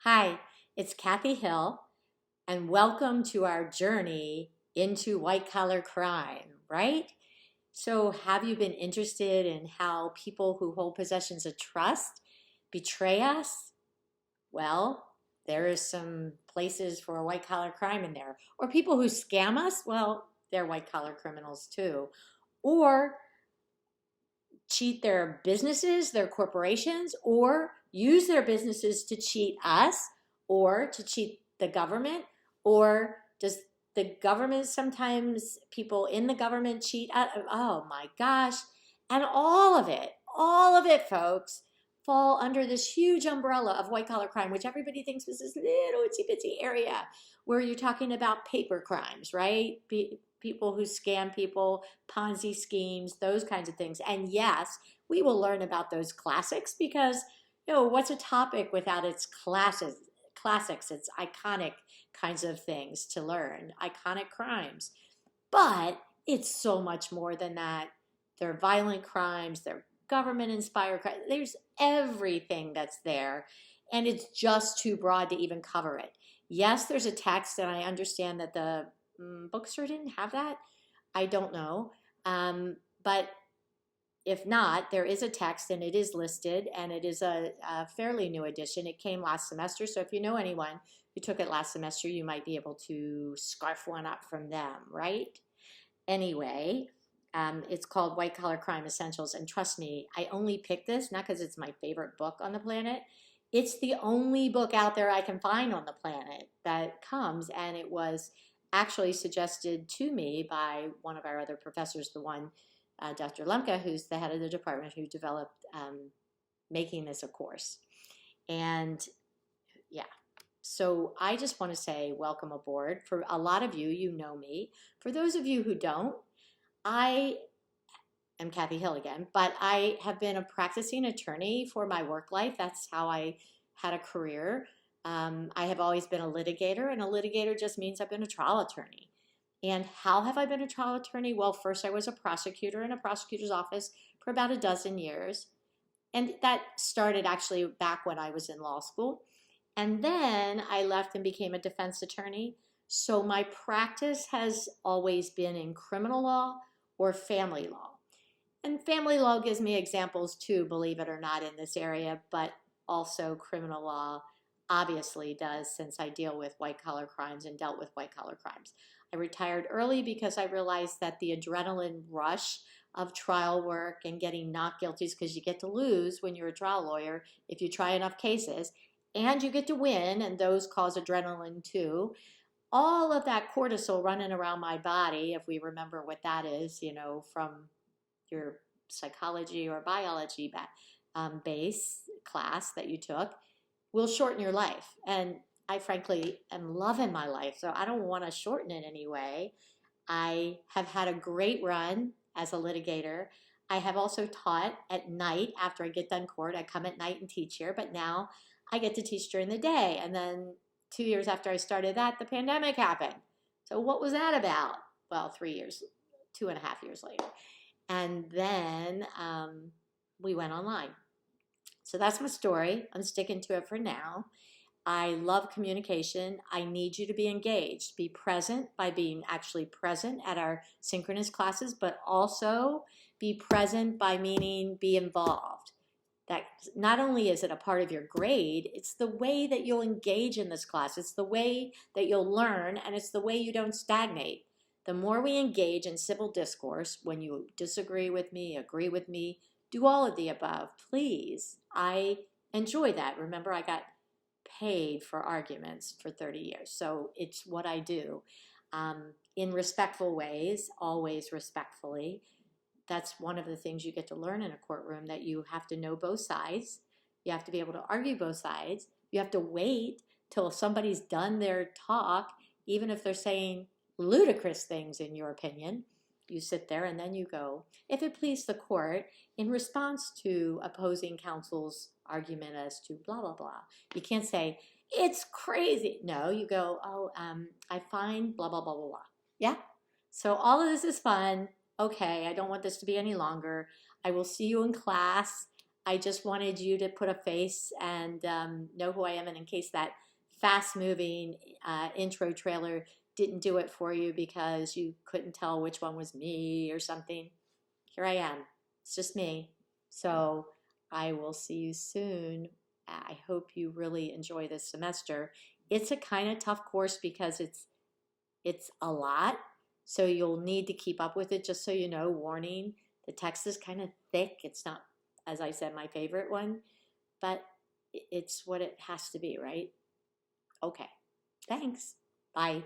Hi, it's Kathy Hill, and welcome to our journey into white collar crime, right? So, have you been interested in how people who hold possessions of trust betray us? Well, there is some places for white collar crime in there. Or people who scam us? Well, they're white collar criminals too. Or cheat their businesses, their corporations, or use their businesses to cheat us or to cheat the government? Or does the government sometimes people in the government cheat? Oh my gosh. And all of it, folks, fall under this huge umbrella of white collar crime, which everybody thinks was this little itsy bitsy area where you're talking about paper crimes, right? People who scam people, Ponzi schemes, those kinds of things. And yes, we will learn about those classics because, what's a topic without its classics, its iconic kinds of things to learn, iconic crimes. But it's so much more than that. They're violent crimes, they're government inspired crimes. There's everything that's there, and it's just too broad to even cover it. Yes, there's a text, and I understand that the bookstore didn't have that. I don't know. But if not, there is a text and it is listed, and it is a fairly new edition. It came last semester. So if you know anyone who took it last semester, you might be able to scarf one up from them, right? Anyway, it's called White Collar Crime Essentials. And trust me, I only picked this not because it's my favorite book on the planet. It's the only book out there I can find on the planet that comes, and it was actually suggested to me by one of our other professors, the one, Dr. Lemke, who's the head of the department who developed making this a course. And yeah, so I just want to say welcome aboard. For a lot of you, you know me. For those of you who don't, I am Kathy Hill again, but I have been a practicing attorney for my work life. That's how I had a career. I have always been a litigator, and a litigator just means I've been a trial attorney. And how have I been a trial attorney? Well, first I was a prosecutor in a prosecutor's office for about a dozen years. And that started actually back when I was in law school. And then I left and became a defense attorney. So my practice has always been in criminal law or family law. And family law gives me examples too, believe it or not, in this area, but also criminal law obviously does, since I deal with white collar crimes and dealt with white collar crimes. I retired early because I realized that the adrenaline rush of trial work and getting not guilty, because you get to lose when you're a trial lawyer if you try enough cases, and you get to win, and those cause adrenaline too. All of that cortisol running around my body, if we remember what that is, from your psychology or biology base class that you took, will shorten your life. And I frankly am loving my life, so I don't want to shorten it anyway. I have had a great run as a litigator. I have also taught at night after I get done court. I come at night and teach here, but now I get to teach during the day. And then 2 years after I started that, the pandemic happened. So what was that about? Well, 3 years, 2.5 years later. And then we went online. So that's my story. I'm sticking to it for now. I love communication. I need you to be engaged. Be present by being actually present at our synchronous classes, but also be present by meaning be involved. That not only is it a part of your grade, it's the way that you'll engage in this class. It's the way that you'll learn, and it's the way you don't stagnate. The more we engage in civil discourse, when you disagree with me, agree with me, do all of the above, please. I enjoy that. Remember, I got paid for arguments for 30 years, so it's what I do. In respectful ways, always respectfully. That's one of the things you get to learn in a courtroom, that you have to know both sides. You have to be able to argue both sides. You have to wait till somebody's done their talk, even if they're saying ludicrous things in your opinion. You sit there and then you go, if it please the court, in response to opposing counsel's argument as to blah, blah, blah. You can't say, it's crazy. No, you go, I find blah, blah, blah, blah, blah. Yeah? So all of this is fun. Okay, I don't want this to be any longer. I will see you in class. I just wanted you to put a face and know who I am. And in case that fast moving intro trailer didn't do it for you because you couldn't tell which one was me or something, here I am. It's just me. So I will see you soon. I hope you really enjoy this semester. It's a kind of tough course because it's a lot, so you'll need to keep up with it. Just so you know, warning, the text is kind of thick. It's not, as I said, my favorite one, but it's what it has to be, right? Okay. Thanks. Bye.